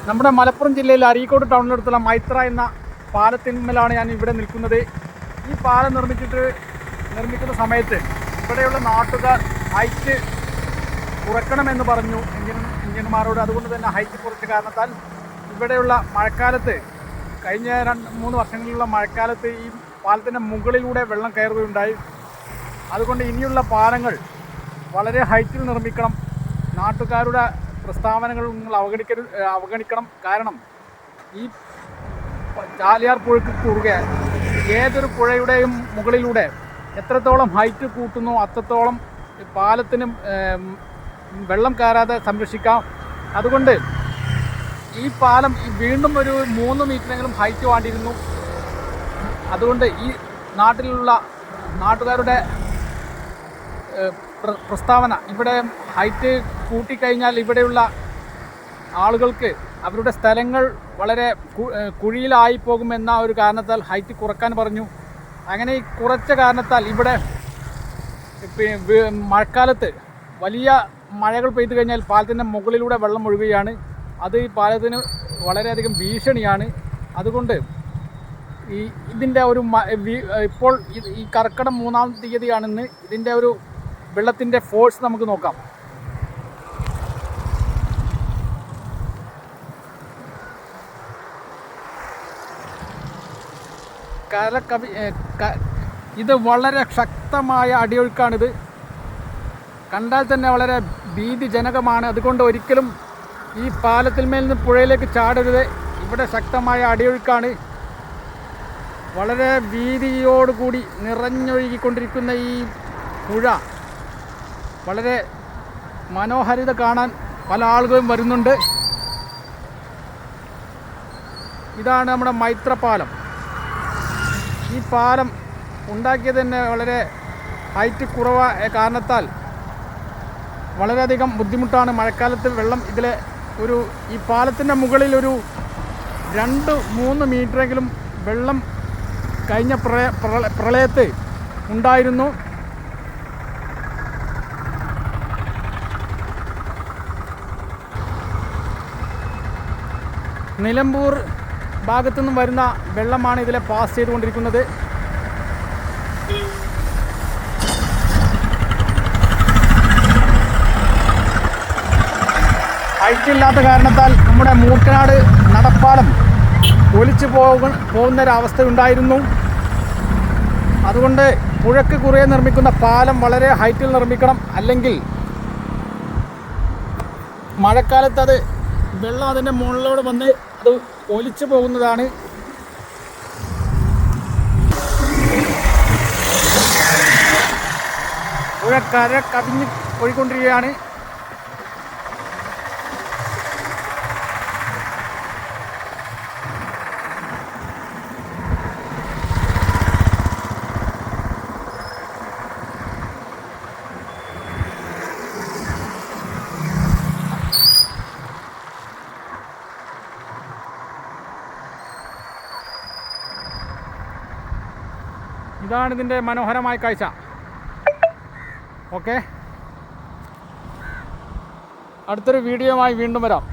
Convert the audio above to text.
നമ്മുടെ മലപ്പുറം ജില്ലയിൽ അരീക്കോട് ടൗണിനടുത്തുള്ള മൈത്ര എന്ന പാലത്തിന്മേലാണ് ഞാൻ ഇവിടെ നിൽക്കുന്നത്. ഈ പാലം നിർമ്മിക്കുന്ന സമയത്ത് ഇവിടെയുള്ള നാട്ടുകാർ ഹൈറ്റ് കുറയ്ക്കണമെന്ന് പറഞ്ഞു എഞ്ചിനീയർമാരോട്. അതുകൊണ്ട് തന്നെ ഹൈറ്റ് കുറച്ച കാരണത്താൽ ഇവിടെയുള്ള മഴക്കാലത്ത് കഴിഞ്ഞ 2-3 വർഷങ്ങളിലുള്ള മഴക്കാലത്ത് ഈ പാലത്തിൻ്റെ മുകളിലൂടെ വെള്ളം കയറുകയുണ്ടായി. അതുകൊണ്ട് ഇനിയുള്ള പാലങ്ങൾ വളരെ ഹൈറ്റിൽ നിർമ്മിക്കണം. നാട്ടുകാരുടെ പ്രസ്താവനകൾ നിങ്ങൾ അവഗണിക്കണം. കാരണം ഈ ചാലിയാർ പുഴയ്ക്ക് കുറുകെ ഏതൊരു പുഴയുടെയും മുകളിലൂടെ എത്രത്തോളം ഹൈറ്റ് കൂട്ടുന്നു അത്രത്തോളം പാലത്തിന് വെള്ളം കയറാതെ സംരക്ഷിക്കാം. അതുകൊണ്ട് ഈ പാലം വീണ്ടും ഒരു 3 മീറ്ററെങ്കിലും ഹൈറ്റ് വേണ്ടിയിരുന്നു. അതുകൊണ്ട് ഈ നാട്ടിലുള്ള നാട്ടുകാരുടെ പ്രസ്താവന, ഇവിടെ ഹൈറ്റ് കൂട്ടിക്കഴിഞ്ഞാൽ ഇവിടെയുള്ള ആളുകൾക്ക് അവരുടെ സ്ഥലങ്ങൾ വളരെ കുഴിയിലായി പോകുമെന്ന ഒരു കാരണത്താൽ ഹൈറ്റ് കുറക്കാൻ പറഞ്ഞു. അങ്ങനെ ഈ കുറച്ച കാരണത്താൽ ഇവിടെ മഴക്കാലത്ത് വലിയ മഴകൾ പെയ്തു കഴിഞ്ഞാൽ പാലത്തിൻ്റെ മുകളിലൂടെ വെള്ളം ഒഴുകുകയാണ്. അത് ഈ പാലത്തിന് വളരെയധികം ഭീഷണിയാണ്. അതുകൊണ്ട് ഇതിൻ്റെ ഒരു ഇപ്പോൾ ഈ കർക്കിടകം 3-ാം തീയതിയാണെന്ന് ഇതിൻ്റെ ഒരു വെള്ളത്തിൻ്റെ ഫോഴ്സ് നമുക്ക് നോക്കാം. ഇത് വളരെ ശക്തമായ അടിയൊഴുക്കാണിത്. കണ്ടാൽ തന്നെ വളരെ ഭീതിജനകമാണ്. അതുകൊണ്ട് ഒരിക്കലും ഈ പാലത്തിന്മേൽ നിന്ന് പുഴയിലേക്ക് ചാടരുത്. ഇവിടെ ശക്തമായ അടിയൊഴുക്കാണ്. വളരെ വീതിയോടുകൂടി നിറഞ്ഞൊഴുകിക്കൊണ്ടിരിക്കുന്ന ഈ പുഴ വളരെ മനോഹാരിത കാണാൻ പല ആളുകളും വരുന്നുണ്ട്. ഇതാണ് നമ്മുടെ മൈത്ര പാലം. ഈ പാലം ഉണ്ടാക്കിയത് തന്നെ വളരെ ഹൈറ്റ് കുറവായ കാരണത്താൽ വളരെയധികം ബുദ്ധിമുട്ടാണ്. മഴക്കാലത്ത് വെള്ളം ഈ പാലത്തിൻ്റെ മുകളിൽ ഒരു 2-3 മീറ്ററെങ്കിലും വെള്ളം കഴിഞ്ഞ പ്രളയത്ത് ഉണ്ടായിരുന്നു. നിലമ്പൂർ ഭാഗത്തു നിന്നും വരുന്ന വെള്ളമാണ് ഇതിലെ പാസ് ചെയ്തുകൊണ്ടിരിക്കുന്നത്. ഹൈറ്റില്ലാത്ത കാരണത്താൽ നമ്മുടെ മൂട്ടനാട് നടപ്പാലം ഒലിച്ചു പോകുന്നൊരവസ്ഥ ഉണ്ടായിരുന്നു. അതുകൊണ്ട് പുഴയ്ക്ക് കുറുകെ നിർമ്മിക്കുന്ന പാലം വളരെ ഹൈറ്റിൽ നിർമ്മിക്കണം. അല്ലെങ്കിൽ മഴക്കാലത്ത് അത് വെള്ളം അതിൻ്റെ മുകളിലൂടെ വന്ന് അത് ഒലിച്ചു പോകുന്നതാണ്. പുഴ കവിഞ്ഞ് പോയിക്കൊണ്ടിരിക്കുകയാണ്. ഇതാണ് ഇതിൻ്റെ മനോഹരമായ കാഴ്ച. ഓക്കെ, അടുത്തൊരു വീഡിയോയുമായി വീണ്ടും വരാം.